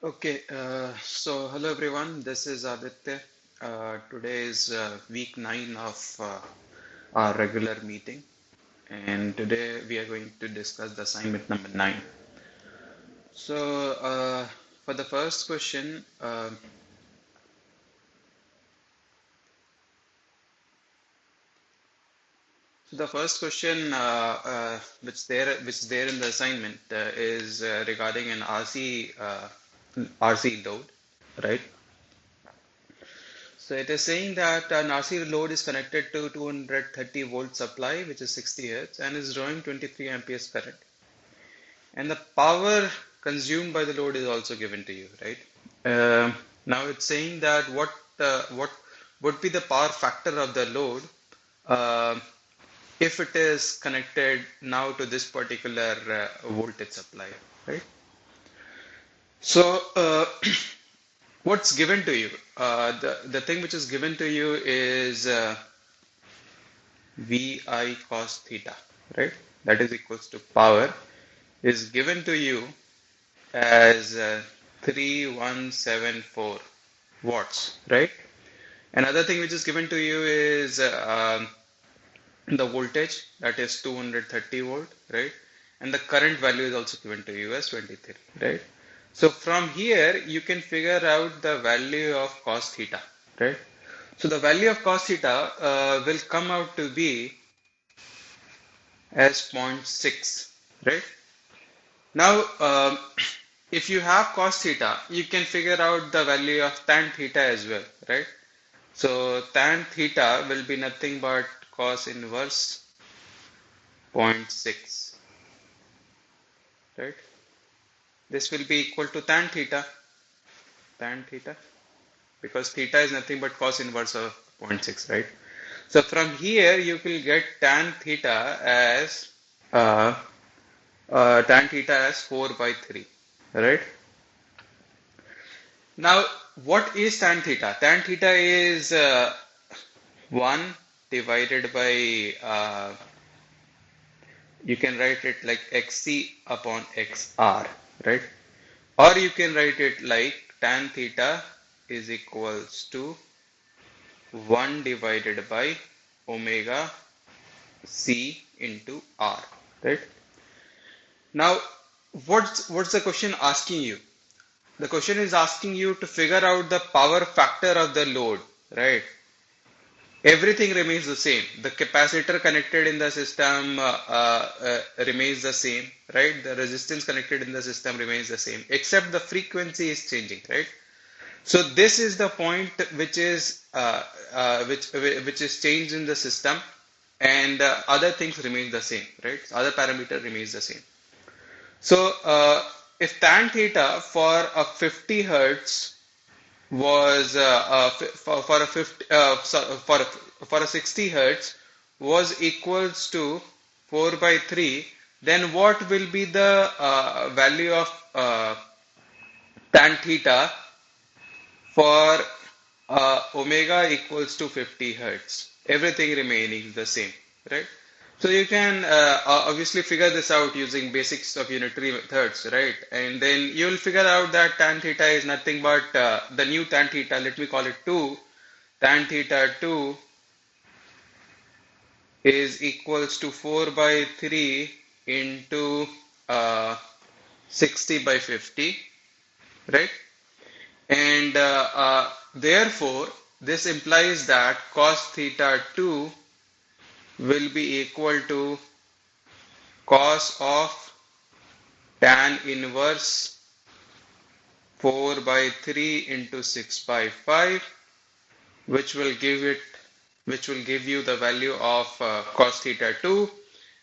Okay, so hello everyone, this is Aditya. Today is week 9 of our regular meeting, and today we are going to discuss the assignment number 9. So, for the first question, which there in the assignment is regarding an RC load, right? So it is saying that an RC load is connected to 230 volt supply, which is 60 hertz, and is drawing 23 amperes current. And the power consumed by the load is also given to you, right? Now it's saying that what would be the power factor of the load uh, if it is connected now to this particular voltage supply, right? So what's given to you? The thing which is given to you is Vi cos theta, right? That is equals to power is given to you as 3174 watts, right? Another thing which is given to you is the voltage, that is 230 volt, right? And the current value is also given to you as 23, right? So from here you can figure out the value of cos theta, right? So the value of cos theta will come out to be as zero point 0.6, right? Now, if you have cos theta, you can figure out the value of tan theta as well, right? So tan theta will be nothing but cos inverse zero point 0.6, right? This will be equal to tan theta, because theta is nothing but cos inverse of zero point 0.6, right? So from here you will get uh, tan theta as 4 by 3, right? Now, what is tan theta? Tan theta is 1 divided by, you can write it like xc upon xr, right? Or you can write it like tan theta is equals to 1 divided by omega c into r, right? Now, what's the question asking you? The question is asking you to figure out the power factor of the load, right? Everything remains the same. The capacitor connected in the system remains the same, right? The resistance connected in the system remains the same, except the frequency is changing, right? So this is the point which is changed in the system, and other things remain the same, right? Other parameter remains the same. So if tan theta for a 50 hertz was for a 50 for a 60 hertz was equals to 4 by 3, then what will be the value of tan theta for omega equals to 50 hertz, everything remaining the same, right? So you can obviously figure this out using basics of unitary methods, right? And then you'll figure out that tan theta is nothing but the new tan theta, let me call it 2. Tan theta 2 is equals to 4 by 3 into 60 by 50, right? And therefore, this implies that cos theta 2 will be equal to cos of tan inverse 4 by 3 into 6 by 5, which will give you the value of cos theta 2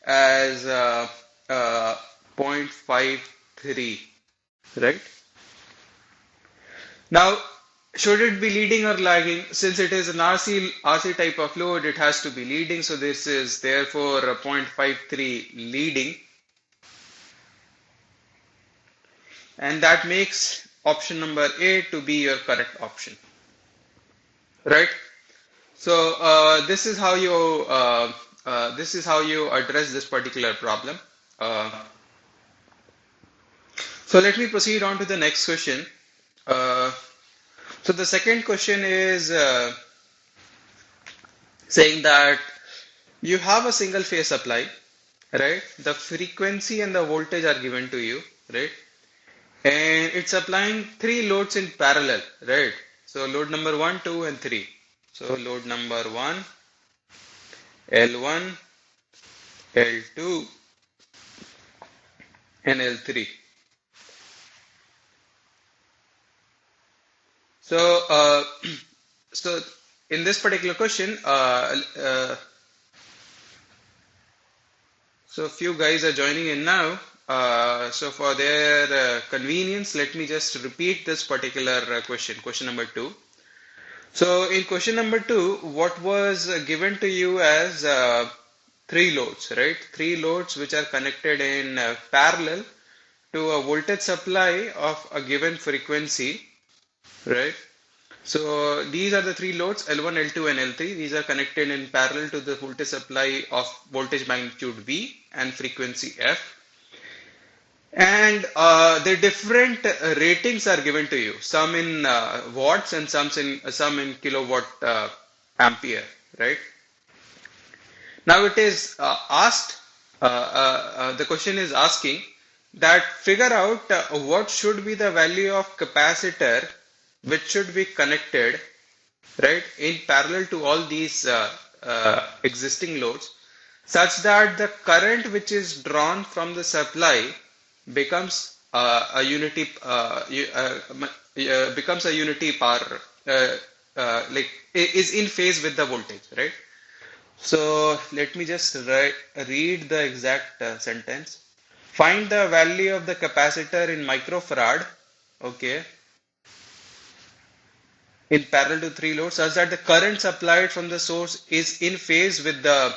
as 0.53, right? Now, should it be leading or lagging? Since it is an RC type of load, it has to be leading. So this is therefore a 0.53 leading. And that makes option number A to be your correct option, right? So this is how you address this particular problem. Uh, so let me proceed on to the next question. Uh, so the second question is saying that you have a single phase supply, right? The frequency and the voltage are given to you, right? And it's applying three loads in parallel, right? So load number one, two, and three. So load number one, L1, L2, and L3. So, so in this particular question, so few guys are joining in now. So for their convenience, let me just repeat this particular question, question number two. So in question number two, what was given to you as three loads, right? Three loads which are connected in parallel to a voltage supply of a given frequency, right? So these are the three loads L1, L2 and L3. These are connected in parallel to the voltage supply of voltage magnitude V and frequency F. And the different ratings are given to you, some in watts and some in kilowatt ampere, right? Now it is asked, the question is asking that figure out what should be the value of capacitor which should be connected, right, in parallel to all these existing loads, such that the current which is drawn from the supply becomes a unity becomes a unity power, is in phase with the voltage, right? So let me just read the exact sentence. Find the value of the capacitor in microfarad, okay, in parallel to three loads, such that the current supplied from the source is in phase with the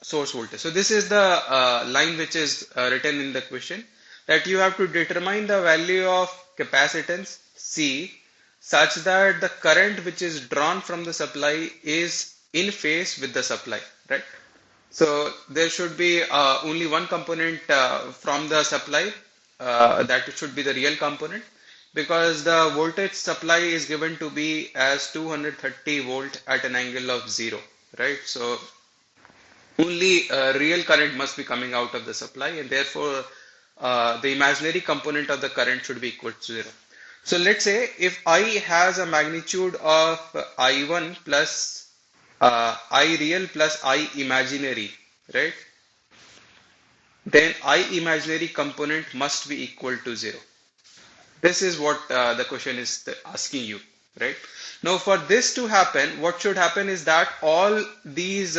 source voltage. So this is the line which is written in the question, that you have to determine the value of capacitance C such that the current which is drawn from the supply is in phase with the supply, right? So there should be only one component from the supply, that should be the real component, because the voltage supply is given to be as 230 volt at an angle of 0, right? So only real current must be coming out of the supply, and therefore the imaginary component of the current should be equal to 0. So let's say if I has a magnitude of I1 plus I real plus I imaginary, right? Then I imaginary component must be equal to 0. This is what the question is asking you, right? Now, for this to happen, what should happen is that all these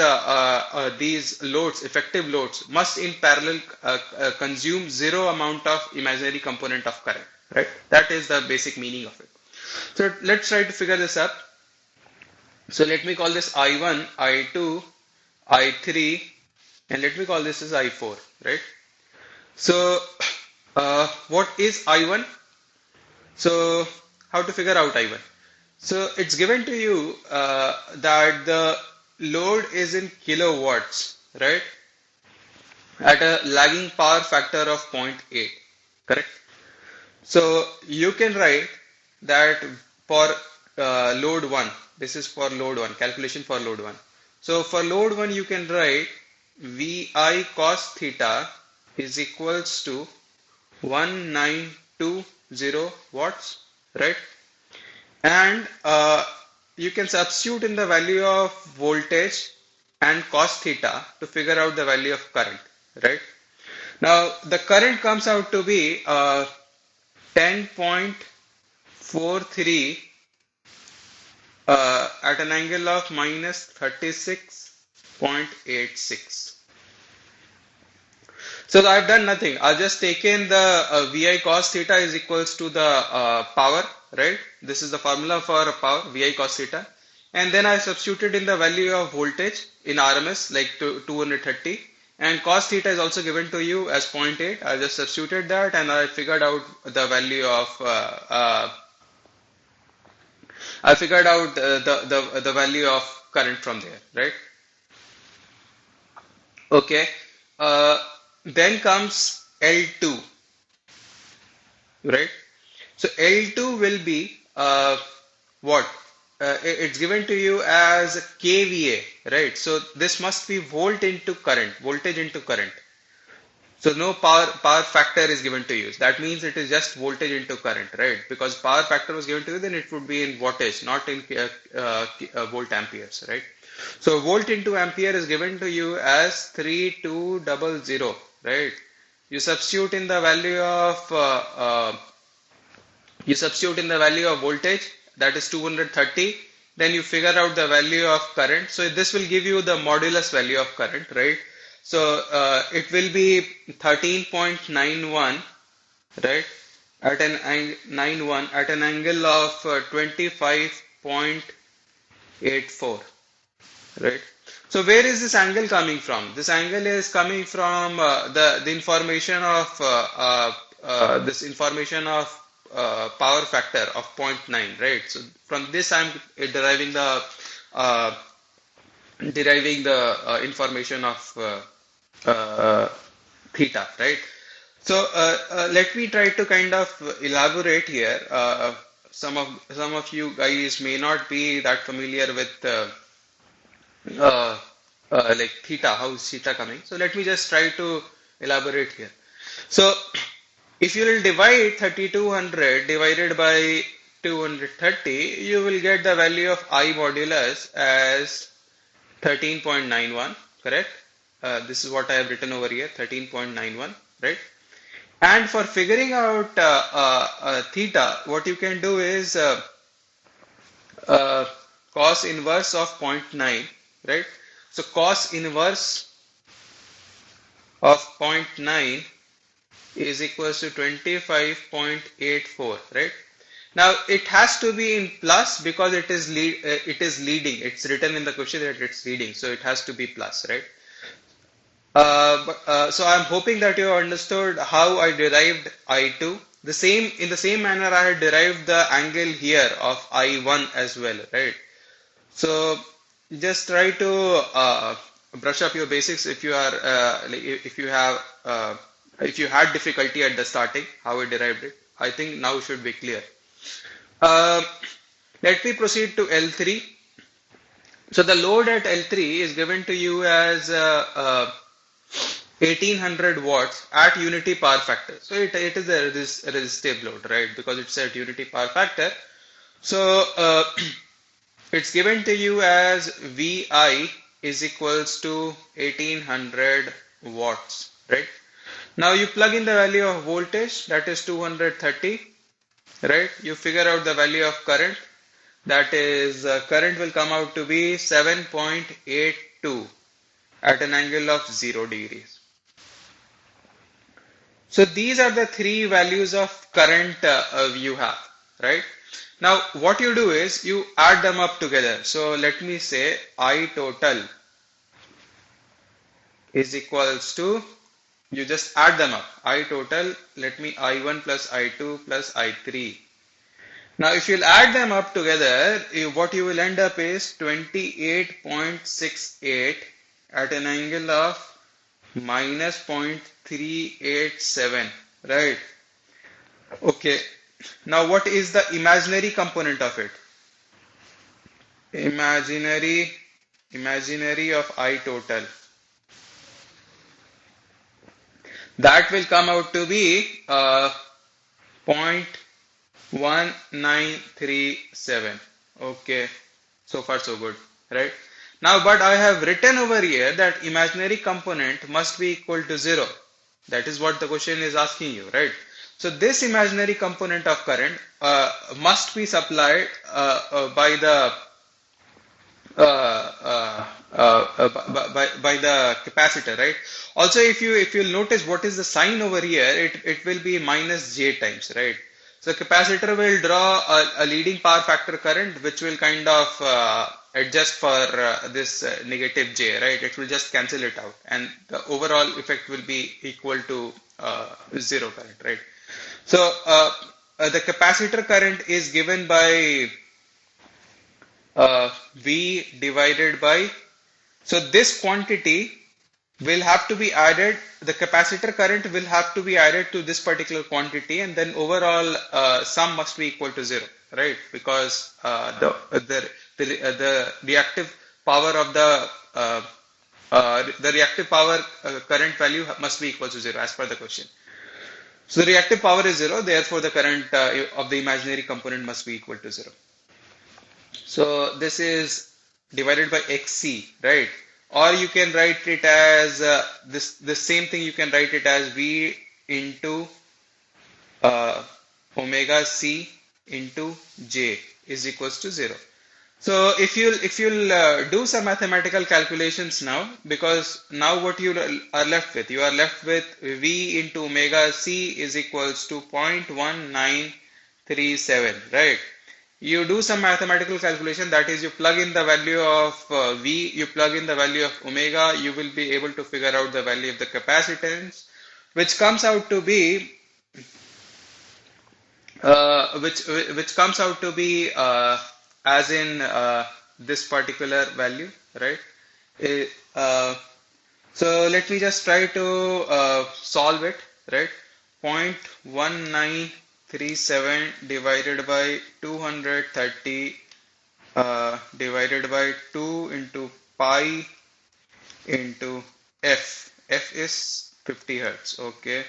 loads, effective loads, must in parallel consume zero amount of imaginary component of current, right? That is the basic meaning of it. So let's try to figure this up. So let me call this I1, I2, I3, and let me call this as I4, right? So what is I1? So how to figure out I1? So it's given to you that the load is in kilowatts, right? At a lagging power factor of 0.8, correct? So you can write that for load 1, this is for load 1, calculation for load 1. So for load 1, you can write VI cos theta is equals to 1920 watts, right? And you can substitute in the value of voltage and cos theta to figure out the value of current, right? Now the current comes out to be 10.43 at an angle of minus 36.86. So I've done nothing. I've just taken the VI cos theta is equals to the power, right? This is the formula for power, VI cos theta. And then I substituted in the value of voltage in RMS, like 230. And cos theta is also given to you as 0.8. I just substituted that and I figured out the value of the value of current from there, right? Okay. Then comes L2. right? So L2 will be what? It's given to you as kVA, right? So this must be volt into current, voltage into current. So no power factor is given to you. That means it is just voltage into current, right? Because power factor was given to you, then it would be in wattage, not in volt amperes, right? So volt into ampere is given to you as 3200, right? You substitute in the value of voltage, that is 230, then you figure out the value of current. So this will give you the modulus value of current, right? So it will be 13.91, right, at an 91 at an angle of 25.84, right? So where is this angle coming from? This angle is coming from the information of power factor of zero point 0.9, right? So from this I'm uh, deriving the information of theta, right? So let me try to kind of elaborate here. Some of you guys may not be that familiar with uh, like theta. How is theta coming? So let me just try to elaborate here. So if you will divide 3200 divided by 230, you will get the value of I modulus as 13.91, correct? This is what I have written over here, 13.91, right? And for figuring out theta, what you can do is uh, cos inverse of zero point 0.9, right? So cos inverse of zero point 0.9 is equals to 25.84, right? Now it has to be in plus because it is leading. It's written in the question that it's leading, so it has to be plus, right? So I'm hoping that you understood how I derived I2. In the same manner I had derived the angle here of I1 as well, right? So just try to brush up your basics if you are if you had difficulty at the starting how I derived it. I think now it should be clear. Uh, Let me proceed to L3. So the load at L3 is given to you as 1800 watts at unity power factor. So it is a resistive load, right? Because it's at unity power factor. So it's given to you as VI is equals to 1800 watts, right? Now you plug in the value of voltage, that is 230, right? You figure out the value of current, that is current will come out to be 7.82 at an angle of 0 degrees. So these are the three values of current you have, right? Now what you do is you add them up together. So let me say I total is equals to, you just add them up. I total, let me I1 plus I2 plus I3. Now if you'll add them up together, what you will end up is 28.68 at an angle of minus 0.387, right? Okay. Now what is the imaginary component of it? Imaginary of I total. That will come out to be 0.1937. Okay, so far so good, right? Now, but I have written over here that imaginary component must be equal to 0. That is what the question is asking you, right? So this imaginary component of current must be supplied by the by the capacitor, right? Also, if you'll notice what is the sign over here, it will be minus J times, right? So capacitor will draw a leading power factor current, which will kind of adjust for this negative J, right? It will just cancel it out, and the overall effect will be equal to zero current, right? So the capacitor current is given by V divided by, so this quantity will have to be added, the capacitor current will have to be added to this particular quantity, and then overall sum must be equal to zero, right? Because the reactive power of the reactive power current value must be equal to zero as per the question. So the reactive power is zero, therefore the current of the imaginary component must be equal to zero. So this is divided by XC, right? Or you can write it as the same thing. You can write it as V into uh, omega C into J is equals to zero. So if you'll do some mathematical calculations now, because now what you are left with, you are left with V into omega C is equals to 0.1937, right? You do some mathematical calculation, that is, you plug in the value of V, you plug in the value of omega, you will be able to figure out the value of the capacitance, which comes out to be which comes out to be as in this particular value, right? Eh, uh, so let me just try to solve it, right? 0.1937 divided by 230 divided by 2 into pi into f. F is 50 hertz, okay?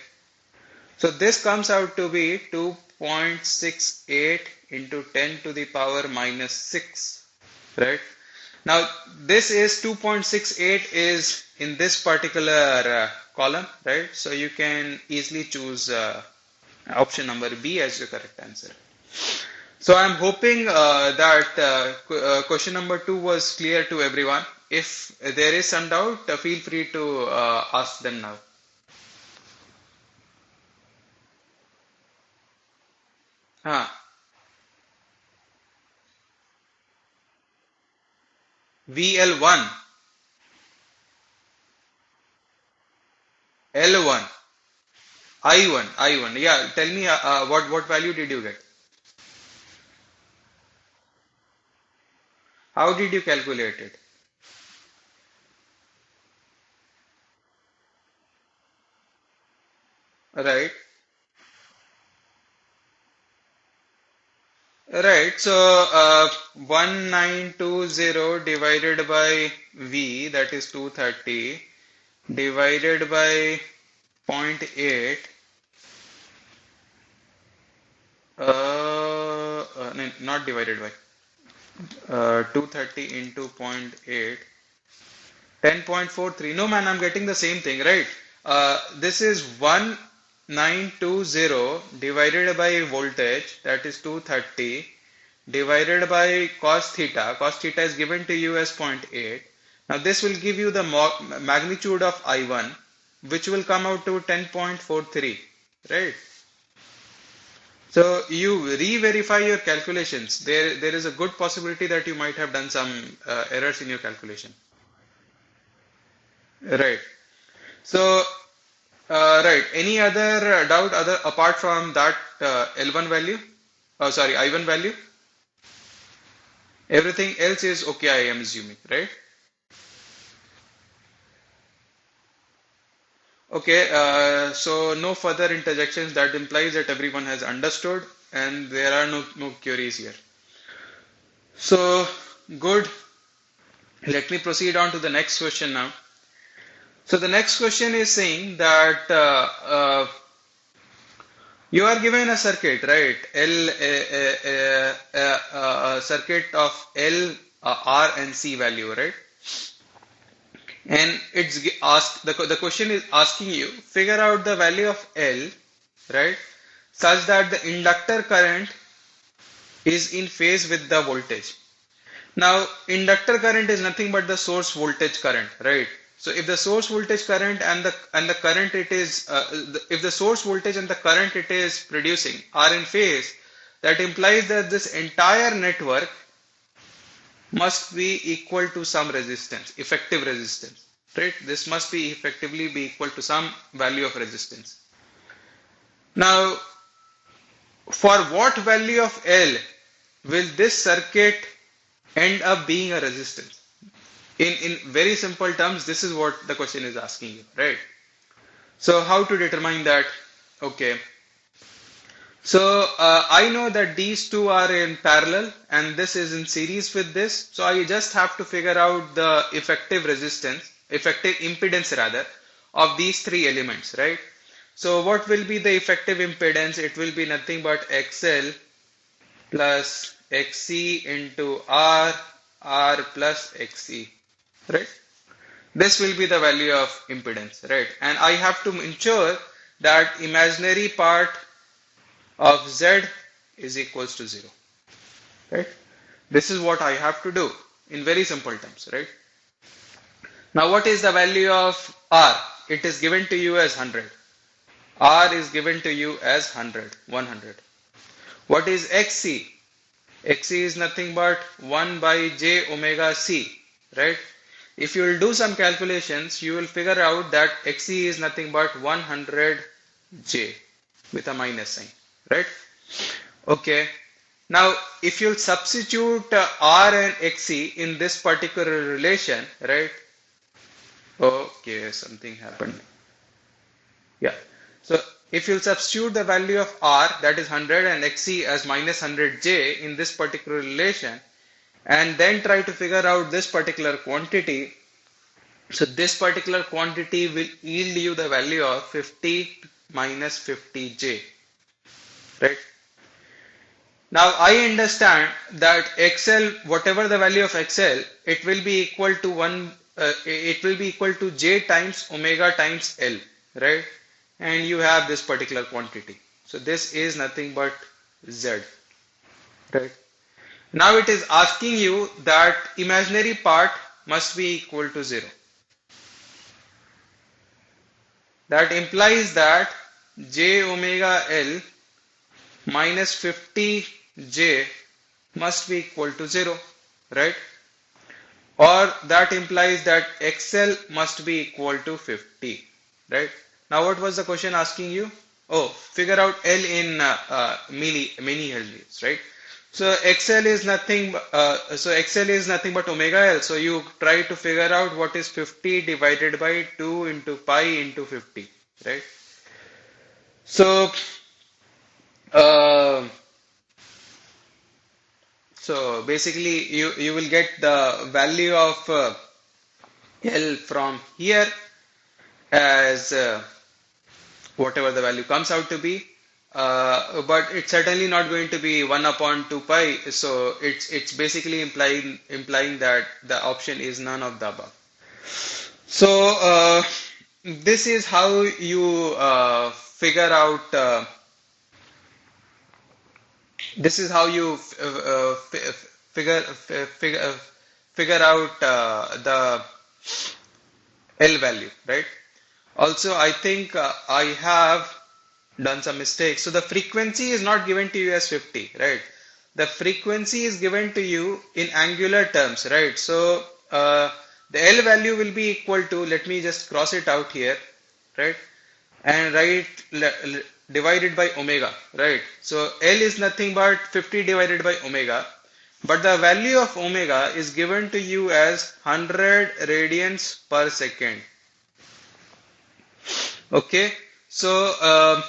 So this comes out to be 2.68 into 10 to the power minus 6, right? Now this is 2.68 is in this particular column, right? So you can easily choose option number B as your correct answer. So I'm hoping that question number 2 was clear to everyone. If there is some doubt, feel free to ask them now. Ah, VL1, L1, I1, I1. Yeah, tell me what value did you get? How did you calculate it? Right, right. So 1920 divided by V, that is 230, divided by zero point 0.8, no, not divided by 230 into zero point 0.8, 10.43. No, man, I'm getting the same thing, right? This is 1920 divided by voltage, that is 230, divided by cos theta. Cos theta is given to you as zero point 0.8. Now, this will give you the magnitude of I1, which will come out to 10.43, right? So you re-verify your calculations. There is a good possibility that you might have done some errors in your calculation. Right. So, right. Any other doubt other apart from that L1 value? Oh, sorry, I1 value. Everything else is okay, I am assuming, right? Okay. So no further interjections. That implies that everyone has understood, and there are no queries here. So good. Let me proceed on to the next question now. So the next question is saying that you are given a circuit, right? A circuit of L, R, and C value, right? And it's asked the question is asking you figure out the value of L, right? Such that the inductor current is in phase with the voltage. Now, inductor current is nothing but the source voltage current, right? So if the source voltage current and the current it is if the source voltage and the current it is producing are in phase, that implies that this entire network must be equal to some resistance, effective resistance, right? This must be effectively be equal to some value of resistance. Now, for what value of L will this circuit end up being a resistance? In very simple terms, this is what the question is asking you, right? So how to determine that? Okay. So I know that these two are in parallel and this is in series with this. So I just have to figure out the effective impedance rather, of these three elements, right? So what will be the effective impedance? It will be nothing but XL plus XC into R plus XC, right? This will be the value of impedance, right? And I have to ensure that imaginary part of Z is equals to 0, right? This is what I have to do in very simple terms, right? Now, what is the value of R? It is given to you as 100. R is given to you as 100. What is XC? XC is nothing but 1 by j omega C, right? If you will do some calculations, you will figure out that XC is nothing but 100 j with a minus sign, right? Okay. Now, if you substitute R and XC in this particular relation, right? Okay, something happened. Yeah. So if you substitute the value of R, that is 100, and XC as minus 100J in this particular relation, and then try to figure out this particular quantity, so this particular quantity will yield you the value of 50 minus 50J, right? Now I understand that XL, whatever the value of XL, it will be equal to it will be equal to J times omega times L, right? And you have this particular quantity. So this is nothing but Z, right? Now it is asking you that imaginary part must be equal to 0. That implies that J omega L minus 50J must be equal to 0, right? Or that implies that XL must be equal to 50, right? Now what was the question asking you? Oh, figure out L in mini-Henries, right? So XL is nothing. So XL is nothing but omega L. So you try to figure out what is 50 divided by 2 into pi into 50, right? So uh, so basically you will get the value of L from here as whatever the value comes out to be. But it's certainly not going to be 1 upon 2 pi. So it's basically implying that the option is none of the above. So this is how you figure out. This is how you figure out the L value, right? Also, I think I have done some mistakes. So the frequency is not given to you as 50, right? The frequency is given to you in angular terms, right? So the L value will be equal to, let me just cross it out here, right? And write divided by omega, right? So L is nothing but 50 divided by omega. But the value of omega is given to you as 100 radians per second. Okay, so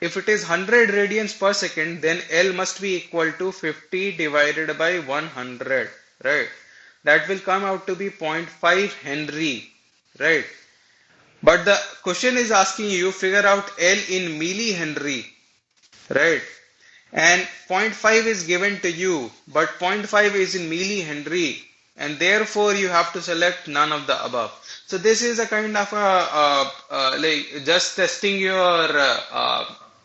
if it is 100 radians per second, then L must be equal to 50 divided by 100, right? That will come out to be 0.5 Henry, right? But the question is asking you figure out L in millihenry, right? And zero point 0.5 is given to you, but zero point 0.5 is in millihenry, and therefore you have to select none of the above. So this is a kind of like just testing your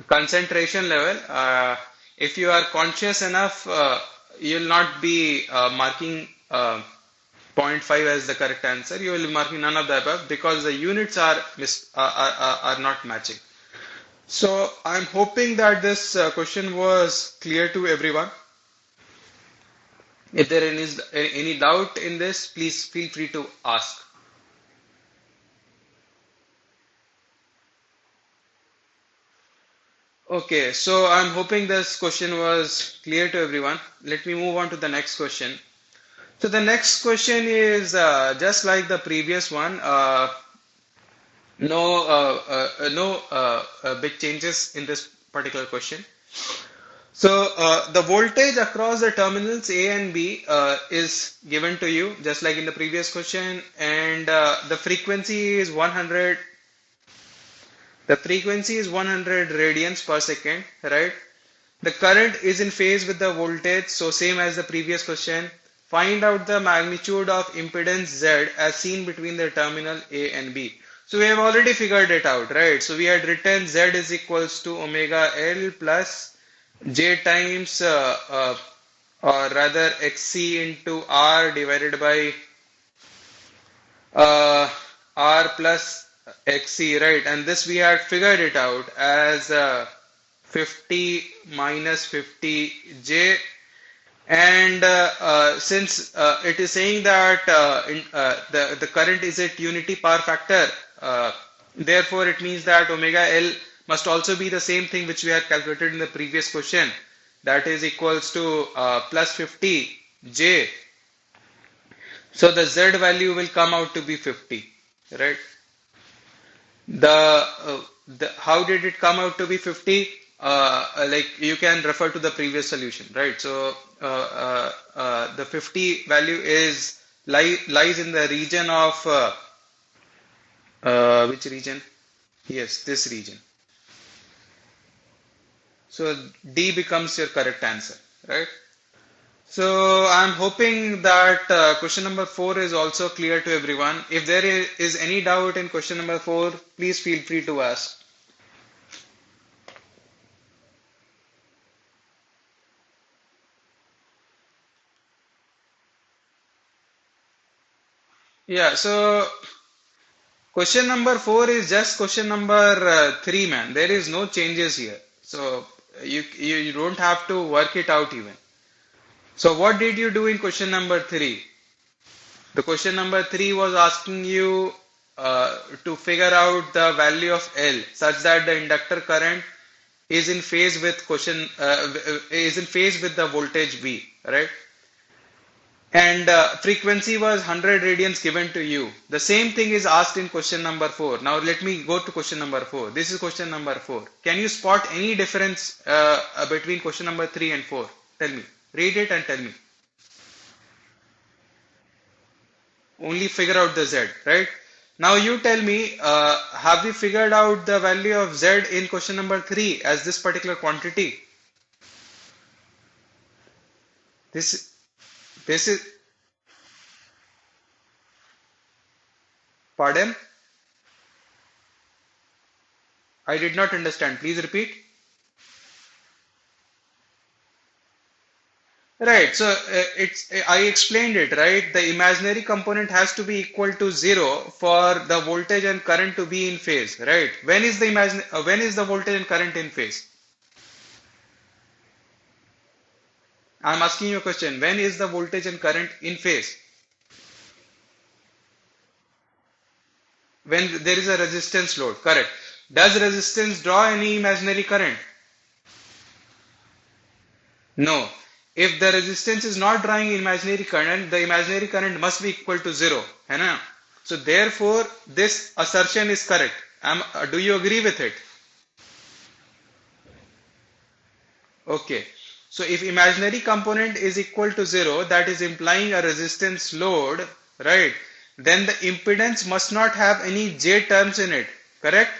concentration level. If you are conscious enough, you'll not be marking 0.5 as the correct answer. You will be marking none of the above because the units are not matching. So I'm hoping that this question was clear to everyone. If there is any doubt in this, please feel free to ask. Okay, so I'm hoping this question was clear to everyone. Let me move on to the next question. So the next question is just like the previous one. No big changes in this particular question. So the voltage across the terminals A and B is given to you just like in the previous question, and the frequency is 100. The frequency is 100 radians per second, right? The current is in phase with the voltage, so same as the previous question. Find out the magnitude of impedance Z as seen between the terminal A and B. So we have already figured it out, right? So we had written Z is equals to omega L plus J times or rather XC into R divided by uh, R plus XC, right? And this we had figured it out as 50 minus 50J. And since it is saying that the current is at unity power factor, therefore it means that omega L must also be the same thing which we had calculated in the previous question, that is equals to plus 50J. So the Z value will come out to be 50, right? How did it come out to be 50? Like you can refer to the previous solution, right? So the 50 value lies in the region of which region? Yes, this region. So D becomes your correct answer, right? So I'm hoping that question number 4 is also clear to everyone. If there is any doubt in question number 4, please feel free to ask. Yeah, so question number 4 is just question number 3, man. There is no changes here. So you don't have to work it out even. So what did you do in question number 3? The question number 3 was asking you to figure out the value of L such that the inductor current is in phase with is in phase with the voltage V, right? And frequency was 100 radians given to you. The same thing is asked in question number 4. Now let me go to question number 4. This is question number 4. Can you spot any difference between question number 3 and 4? Tell me. Read it and tell me. Only figure out the Z, right? Now you tell me, have we figured out the value of Z in question number 3 as this particular quantity? This, this is, pardon? I did not understand. Please repeat. Right. So I explained it, right? The imaginary component has to be equal to 0 for the voltage and current to be in phase, right? When is the voltage and current in phase? I'm asking you a question. When is the voltage and current in phase? When there is a resistance load, correct? Does resistance draw any imaginary current? No. If the resistance is not drawing imaginary current, the imaginary current must be equal to 0. है ना? So therefore, this assertion is correct. Do you agree with it? Okay. So if imaginary component is equal to 0, that is implying a resistance load, right? Then the impedance must not have any J terms in it, correct?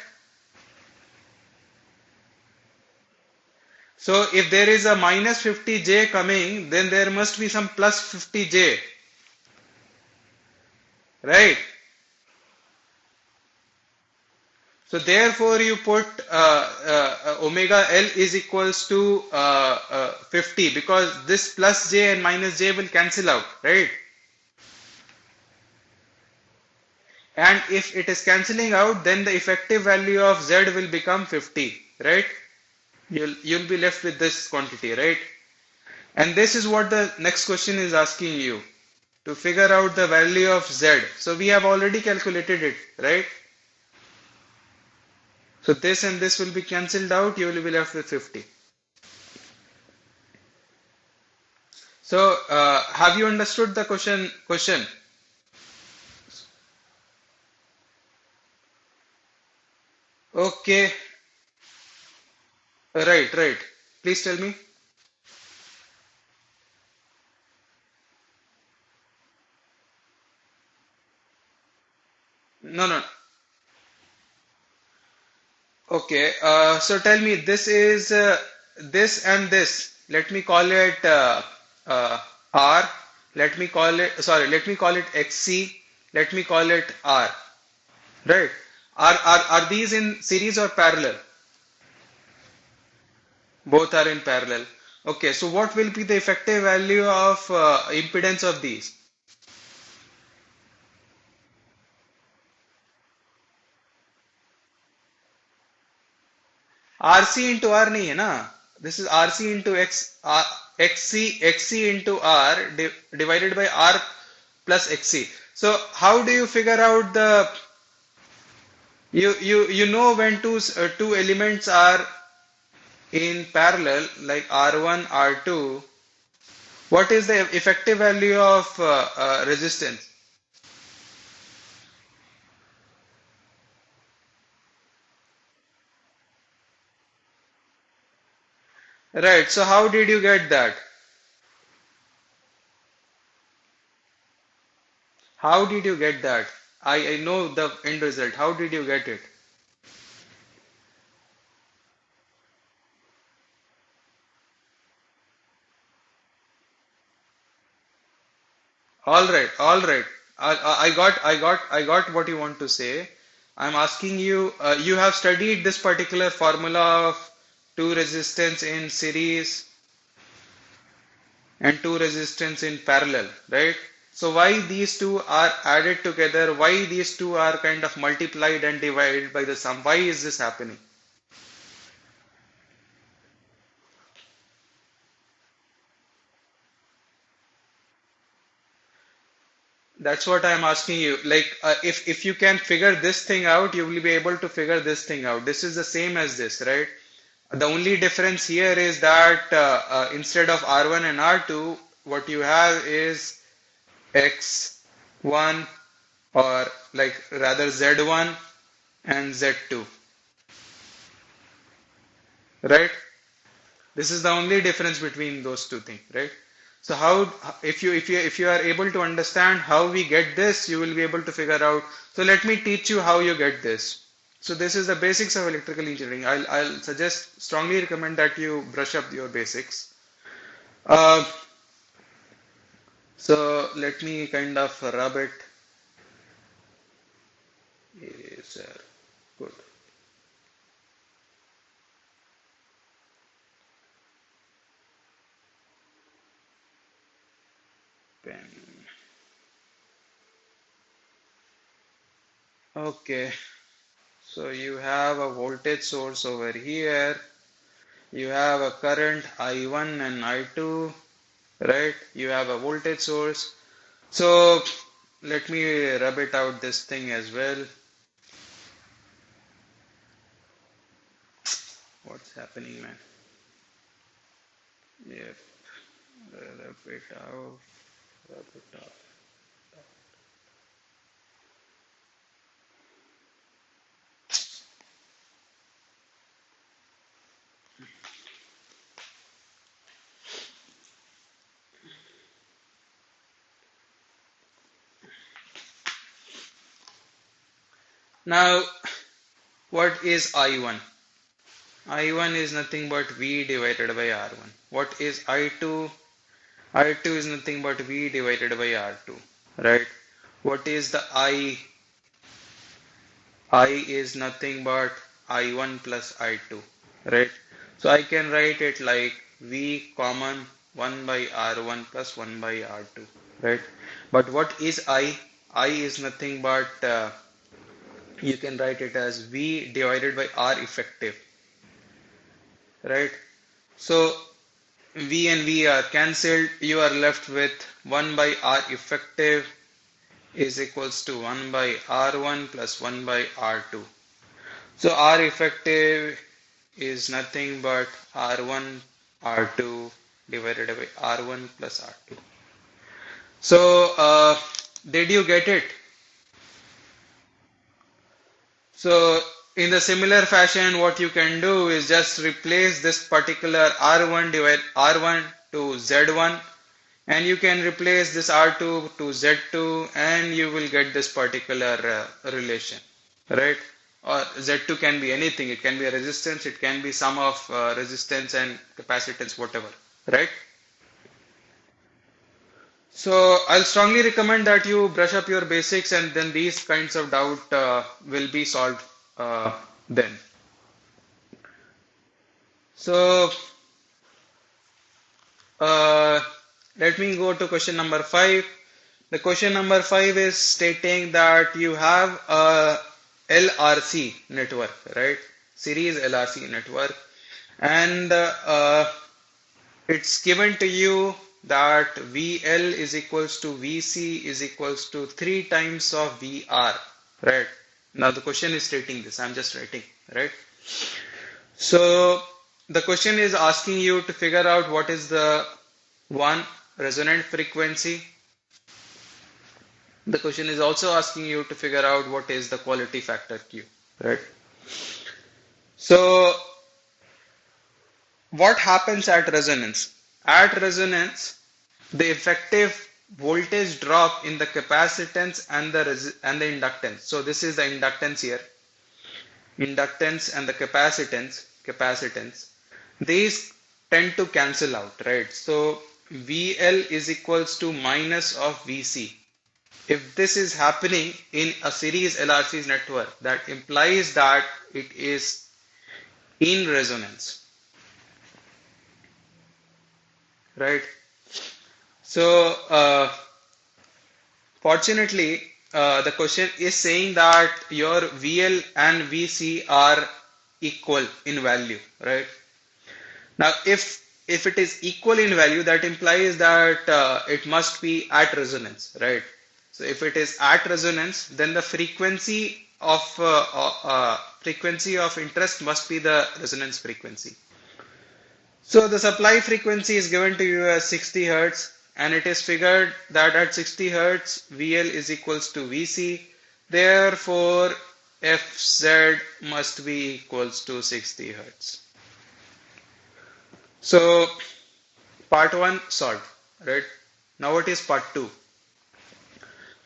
So if there is a minus 50J coming, then there must be some plus 50J, right? So therefore you put omega L is equals to 50 because this plus J and minus J will cancel out, right? And if it is cancelling out, then the effective value of Z will become 50, right? You'll be left with this quantity, right? And this is what the next question is asking you to figure out the value of Z. So we have already calculated it, right? So this and this will be cancelled out, you will be left with 50. So, have you understood the question? Okay, right, right. Please tell me. No, no. Okay, so tell me, this is this and this. Let me call it R. Let me call it, sorry, let me call it XC. Let me call it R. Right? Are these in series or parallel? Both are in parallel. Okay, so what will be the effective value of impedance of these? RC into R नहीं है ना? This is RC into XC into R divided by R plus XC. So how do you figure out the you know when two elements are in parallel like R1 R2, what is the effective value of resistance? Right. So how did you get that? How did you get that? I know the end result. How did you get it? All right, all right. I got what you want to say. I'm asking you, you have studied this particular formula of two resistance in series and two resistance in parallel, right? So why these two are added together? Why these two are kind of multiplied and divided by the sum? Why is this happening? That's what I'm asking you. Like, if you can figure this thing out, you will be able to figure this thing out. This is the same as this, right? The only difference here is that instead of R1 and R2, what you have is X1 or like rather Z1 and Z2, right? This is the only difference between those two things, right? So how if you are able to understand how we get this, you will be able to figure out. So let me teach you how you get this. So this is the basics of electrical engineering. I'll suggest strongly recommend that you brush up your basics. Uh, so let me kind of rub it. Yes, good. Pen. Okay. So you have a voltage source over here. You have a current I1 and I2, right? You have a voltage source. So let me rub it out this thing as well. What's happening, man? Yep. Rub it out. Rub it out. Now, what is I1? I1 is nothing but V divided by R1. What is I2? I2 is nothing but V divided by R2, right? What is the I? I is nothing but I1 plus I2, right? So I can write it like V common 1 by R1 plus 1 by R2, right? But what is I? I is nothing but you can write it as V divided by R effective, right? So V and V are cancelled. You are left with 1 by R effective is equals to 1 by R1 plus 1 by R2. So R effective is nothing but R1 R2 divided by R1 plus R2. So, did you get it? So, in the similar fashion, what you can do is just replace this particular R1 divide R1 to Z1, and you can replace this R2 to Z2, and you will get this particular relation, right? Or Z2 can be anything. It can be a resistance, it can be sum of resistance and capacitance, whatever, right? So I'll strongly recommend that you brush up your basics, and then these kinds of doubt will be solved then. So uh, let me go to question number 5. The question number 5 is stating that you have a LRC network, right? Series LRC network, and it's given to you that VL is equals to VC is equals to 3 times of VR, right? Now the question is stating this, I'm just writing, right? So the question is asking you to figure out what is the one resonant frequency. The question is also asking you to figure out what is the quality factor Q, right? So what happens at resonance? At resonance, the effective voltage drop in the capacitance and the inductance. So this is the inductance here. Inductance and the capacitance. These tend to cancel out, right? So VL is equals to minus of VC. If this is happening in a series LRC network, that implies that it is in resonance, right? So fortunately, the question is saying that your VL and VC are equal in value, right? Now, if it is equal in value, that implies that it must be at resonance, right? So if it is at resonance, then the frequency of interest must be the resonance frequency. So the supply frequency is given to you as 60 Hertz, and it is figured that at 60 Hertz, VL is equals to VC. Therefore, Fz must be equals to 60 Hertz. So part 1 solved, right? Now what is part 2?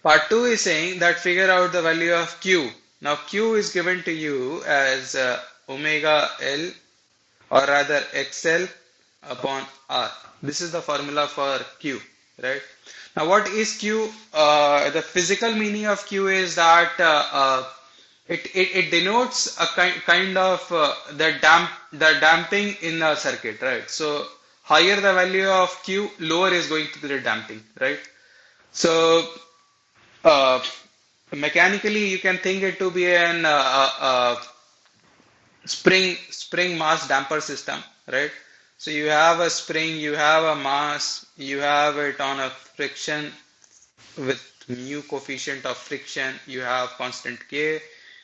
Part 2 is saying that figure out the value of Q. Now Q is given to you as omega L, or rather XL upon R. This is the formula for Q, right? Now what is Q? The physical meaning of Q is that it denotes a kind of the damping in a circuit, right? So higher the value of Q, lower is going to be the damping, right? So mechanically you can think it to be an spring mass damper system, right? So you have a spring, you have a mass, you have it on a friction with mu coefficient of friction, you have constant K,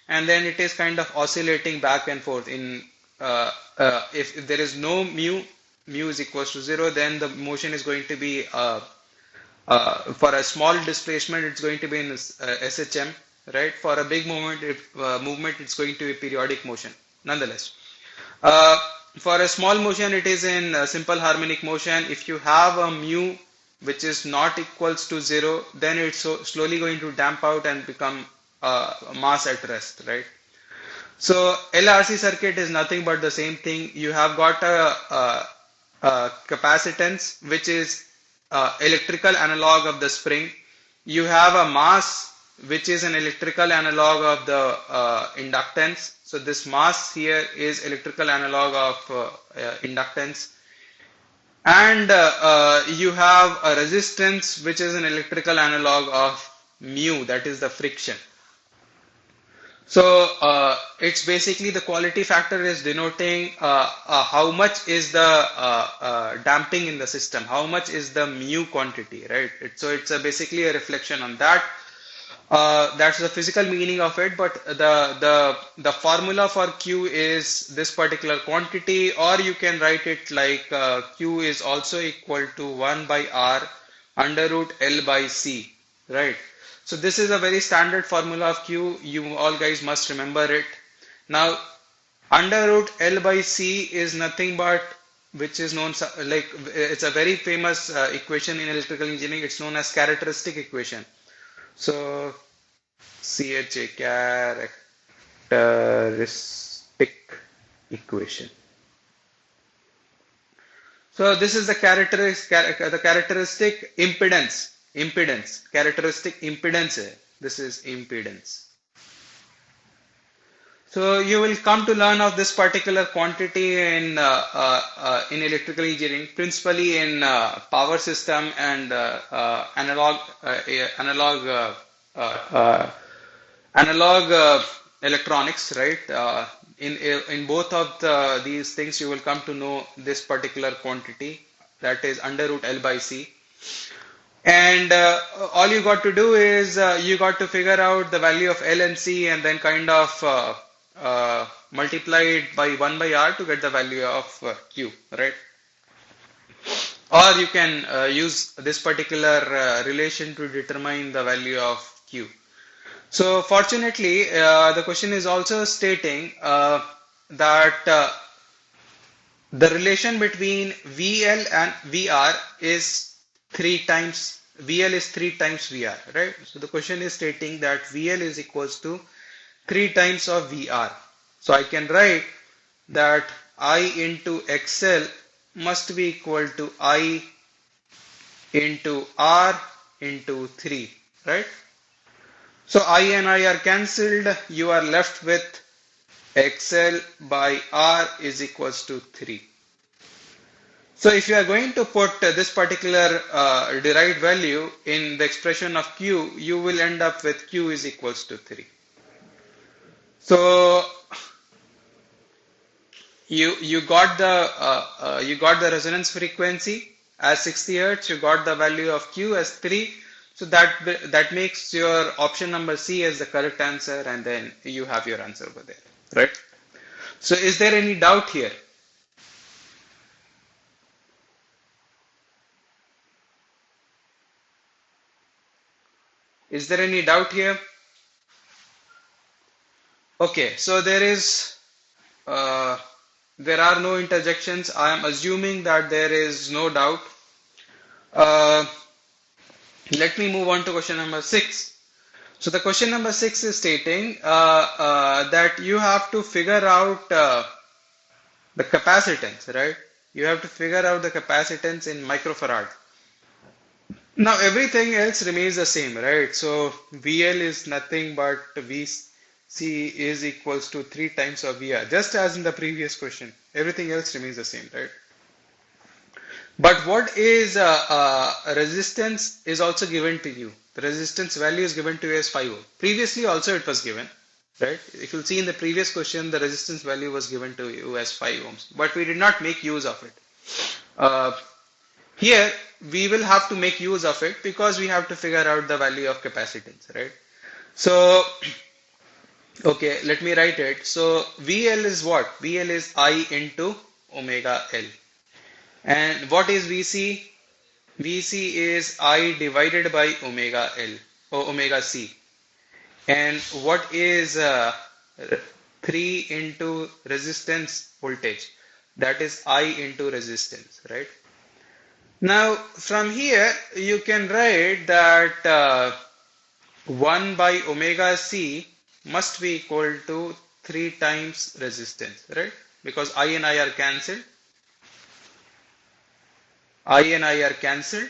and then it is kind of oscillating back and forth. If there is no mu is equals to 0, then the motion is going to be for a small displacement, it's going to be in SHM, right? For a big movement, it's going to be periodic motion. Nonetheless, for a small motion, it is in simple harmonic motion. If you have a mu which is not equals to 0, then it's slowly going to damp out and become mass at rest, right? So LRC circuit is nothing but the same thing. You have got a capacitance which is electrical analog of the spring. You have a mass which is an electrical analog of the inductance. So this mass here is electrical analog of inductance. And you have a resistance which is an electrical analog of mu, that is the friction. So it's basically the quality factor is denoting how much is the damping in the system, how much is the mu quantity, right? So it's basically a reflection on that. That's the physical meaning of it, but the formula for Q is this particular quantity, or you can write it like Q is also equal to 1 by R under root L by C, right? So this is a very standard formula of Q. You all guys must remember it. Now, under root L by C is nothing but which is known like it's a very famous equation in electrical engineering. It's known as characteristic equation. So CHA characteristic equation. So this is the characteristic impedance, characteristic impedance. This is impedance. So you will come to learn of this particular quantity in electrical engineering, principally in power system and analog analog electronics, right? In both of these things, you will come to know this particular quantity, that is under root L by C. And all you got to do is you got to figure out the value of L and C and then kind of multiply it by 1 by R to get the value of Q, right? Or you can use this particular relation to determine the value of Q. So fortunately, the question is also stating that the relation between VL and VR is 3 times VR, right? So the question is stating that VL is equals to 3 times of VR. So I can write that I into XL must be equal to I into R into 3, right? So I and I are cancelled. You are left with XL by R is equals to 3. So if you are going to put this particular derived value in the expression of Q, you will end up with Q is equals to 3. So you got the resonance frequency as 60 hertz. You got the value of Q as 3. So that makes your option number C as the correct answer, and then you have your answer over there, right? So is there any doubt here? Is there any doubt here? Okay, so uh, there are no interjections. I am assuming that there is no doubt. Uh, Let me move on to question number 6. So the question number 6 is stating that you have to figure out the capacitance, right? You have to figure out the capacitance in microfarad. Now everything else remains the same, right? So VL is nothing but VC is equals to 3 times of VR, just as in the previous question. Everything else remains the same, right? But what is resistance is also given to you. The resistance value is given to you as 5 ohm. Previously also it was given, right? If you'll see in the previous question, the resistance value was given to you as 5 ohms, but we did not make use of it. Uh, Here we will have to make use of it because we have to figure out the value of capacitance, right? So, okay, let me write it. So VL is what? VL is I into omega L. And what is VC? VC is I divided by omega L or omega C. And what is 3 into resistance voltage? That is I into resistance, right? Now, from here, you can write that 1 by omega C must be equal to 3 times resistance, right? Because I and I are cancelled. I and I are cancelled.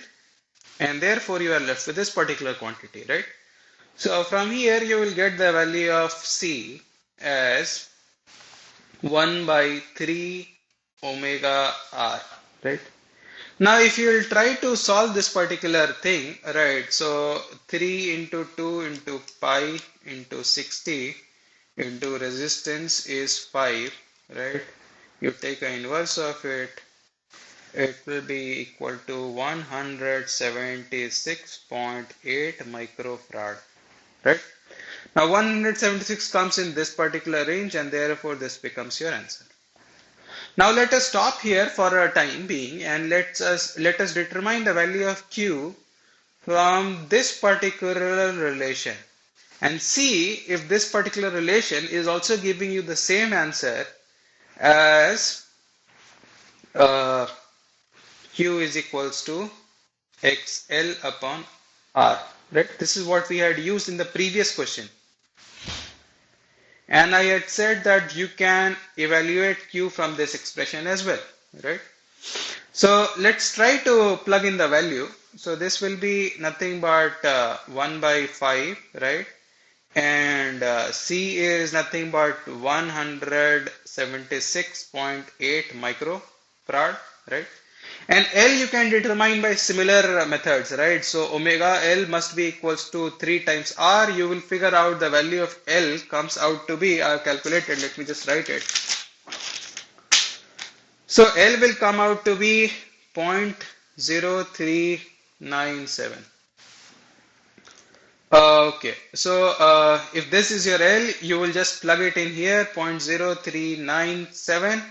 And therefore, you are left with this particular quantity, right? So, from here, you will get the value of C as 1 by 3 omega R, right? Now, if you will try to solve this particular thing, right, so 3 into 2 into pi into 60 into resistance is 5, right? You take an inverse of it, it will be equal to 176.8 microfarad. right? Now 176 comes in this particular range, and therefore this becomes your answer. Now let us stop here for a time being, and let us determine the value of Q from this particular relation and see if this particular relation is also giving you the same answer as uh, Q is equals to XL upon R, right? This is what we had used in the previous question. And I had said that you can evaluate Q from this expression as well, right? So let's try to plug in the value. So this will be nothing but 1 by 5, right? And C is nothing but 176.8 microfarad, right? And L you can determine by similar methods, right? So omega L must be equals to 3 times R. You will figure out the value of L comes out to be, I have calculated, let me just write it. So L will come out to be 0.0397. Okay, so if this is your L, you will just plug it in here, 0.0397,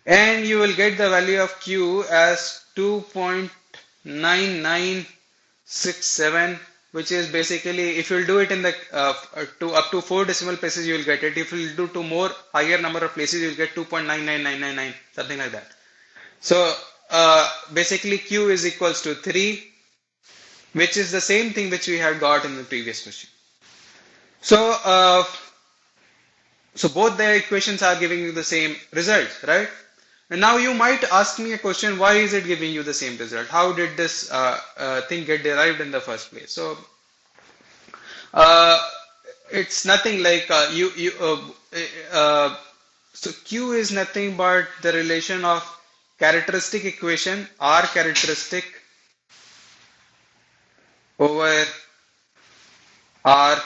and you will get the value of Q as 2.9967, which is basically, if you'll do it in the up to 4 decimal places, you will get it. If you'll do to more higher number of places, you'll get 2.99999, something like that. So basically Q is equals to 3, which is the same thing which we had got in the previous question. So, so both the equations are giving you the same result, right? And now you might ask me a question, why is it giving you the same result? How did this thing get derived in the first place? So, uh, it's nothing like so Q is nothing but the relation of characteristic equation R characteristic over R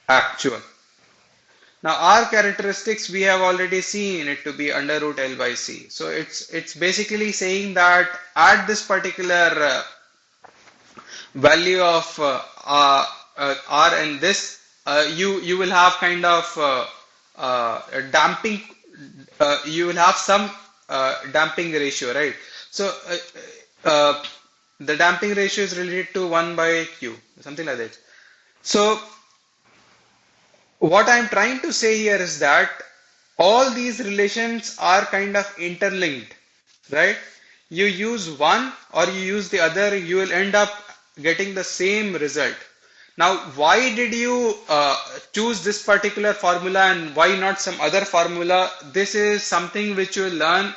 actual. Now R characteristics we have already seen it to be under root L by C. So it's basically saying that at this particular value of R and this, you will have kind of damping. You will have some damping ratio, right? So the damping ratio is related to 1 by Q, something like that. So what I'm trying to say here is that all these relations are kind of interlinked, right? You use one or you use the other, you will end up getting the same result. Now, why did you choose this particular formula and why not some other formula? This is something which you learn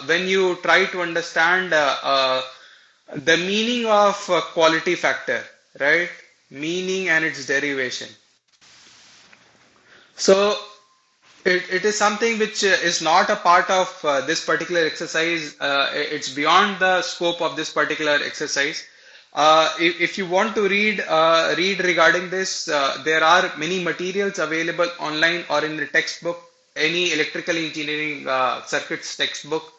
when you try to understand the meaning of quality factor, right? Meaning and its derivation. So it is something which is not a part of this particular exercise. It's beyond the scope of this particular exercise. If you want to read regarding this, there are many materials available online or in the textbook, any electrical engineering circuits textbook.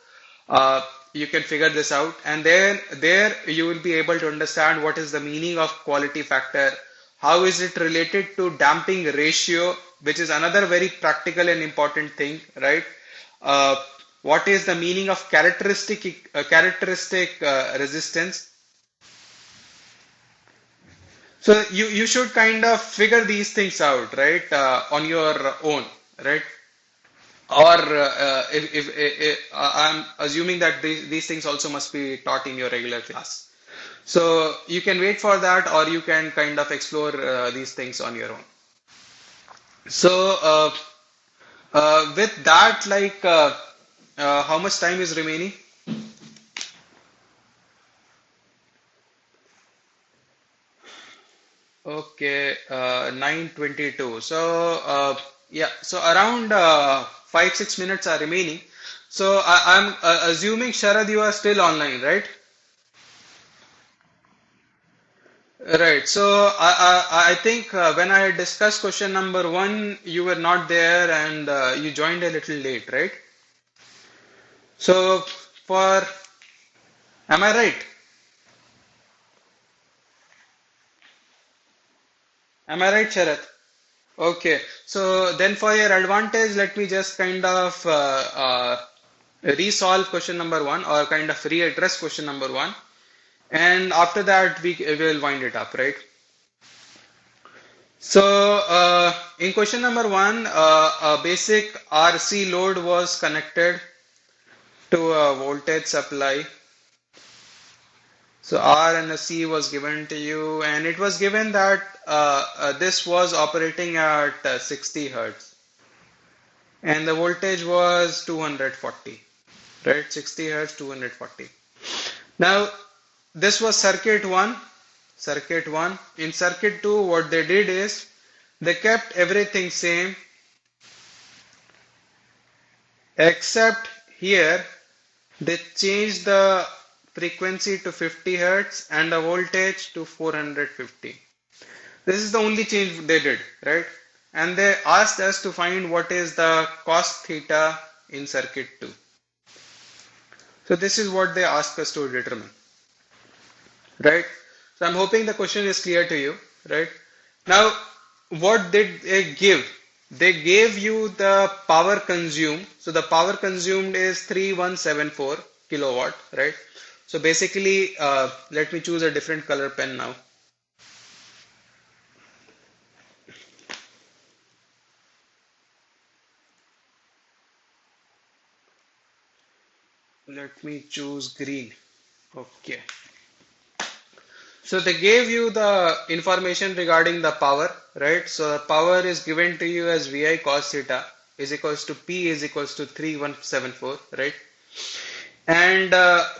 You can figure this out, and then there you will be able to understand what is the meaning of quality factor, how is it related to damping ratio, which is another very practical and important thing, right? Uh, what is the meaning of characteristic resistance? So you should kind of figure these things out, right, on your own, right? Or if I'm assuming that these things also must be taught in your regular class. So you can wait for that, or you can kind of explore these things on your own. So with that, like, how much time is remaining? Okay, 9:22. So yeah, so around 5-6 minutes are remaining. So I'm assuming Sharad, you are still online, right? Right. So I think when I discussed question number one, you were not there and you joined a little late, right? So for, am I right? Am I right, Sharath? Okay, so then for your advantage, let me just kind of resolve question number one, or kind of readdress question number one, and after that we will wind it up, right? So in question number one, a basic RC load was connected to a voltage supply. So R and a C was given to you, and it was given that this was operating at 60 hertz, and the voltage was 240, right? 60 hertz, 240. Now, this was circuit 1. Circuit 1. In circuit 2, what they did is they kept everything same except here they changed the frequency to 50 hertz and the voltage to 450. This is the only change they did, right? And they asked us to find what is the cos theta in circuit 2. So this is what they asked us to determine, right? So I'm hoping the question is clear to you, right? Now, what did they give? They gave you the power consumed. So the power consumed is 3174 kilowatt, right? So basically, let me choose a different color pen now. Let me choose green. Okay. So they gave you the information regarding the power, right? So power is given to you as VI cos theta is equals to P is equals to 3174, right? And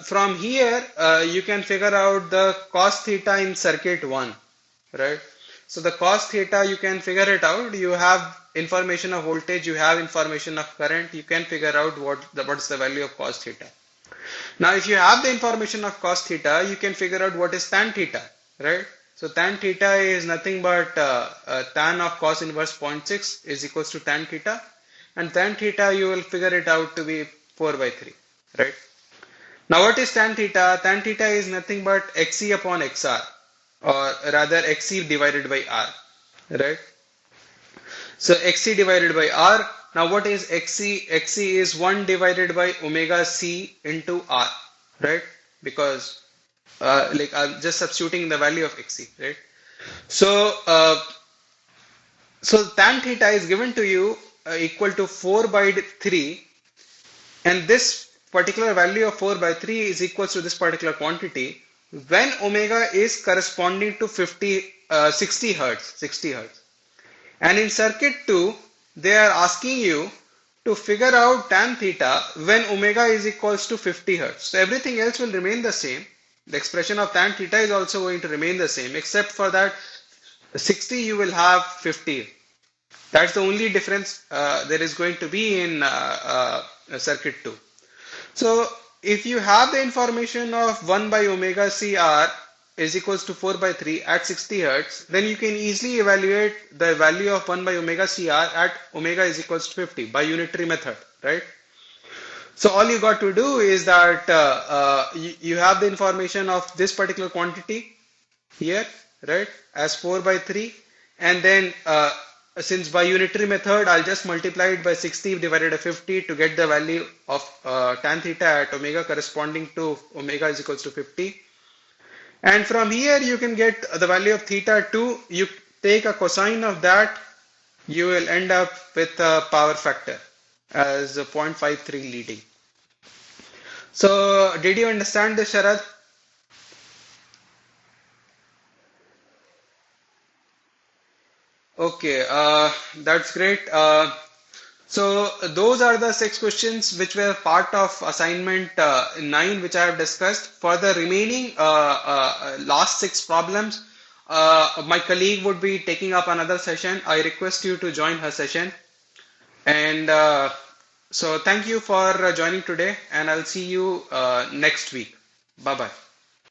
from here, you can figure out the cos theta in circuit 1, right? So the cos theta, you can figure it out. You have information of voltage, you have information of current, you can figure out what's the value of cos theta. Now, if you have the information of cos theta, you can figure out what is tan theta, right? So tan theta is nothing but tan of cos inverse 0.6 is equals to tan theta. And tan theta, you will figure it out to be 4 by 3, right? Now, what is tan theta? Tan theta is nothing but Xc upon Xr, or rather Xc divided by R, right? So Xc divided by R. Now what is Xc? Xc is 1 divided by omega C into R, right? Because like I'm just substituting the value of Xc, right? So so tan theta is given to you equal to 4 by 3, and this particular value of 4 by 3 is equals to this particular quantity when omega is corresponding to 60 hertz. And in circuit 2, they are asking you to figure out tan theta when omega is equals to 50 hertz. So everything else will remain the same. The expression of tan theta is also going to remain the same, except for that 60 you will have 50. That's the only difference there is going to be in circuit 2. So if you have the information of 1 by omega CR is equals to 4 by 3 at 60 hertz, then you can easily evaluate the value of 1 by omega CR at omega is equals to 50 by unitary method, right? So all you got to do is that you have the information of this particular quantity here, right, as 4 by 3, and then since by unitary method I'll just multiply it by 60 divided by 50 to get the value of tan theta at omega corresponding to omega is equals to 50. And from here you can get the value of theta 2. You take a cosine of that, you will end up with a power factor as 0.53 leading. So did you understand this, Sharad? Okay, that's great. So those are the 6 questions which were part of assignment 9 which I have discussed. For the remaining last 6 problems, my colleague would be taking up another session. I request you to join her session. And so thank you for joining today, and I'll see you next week. Bye bye.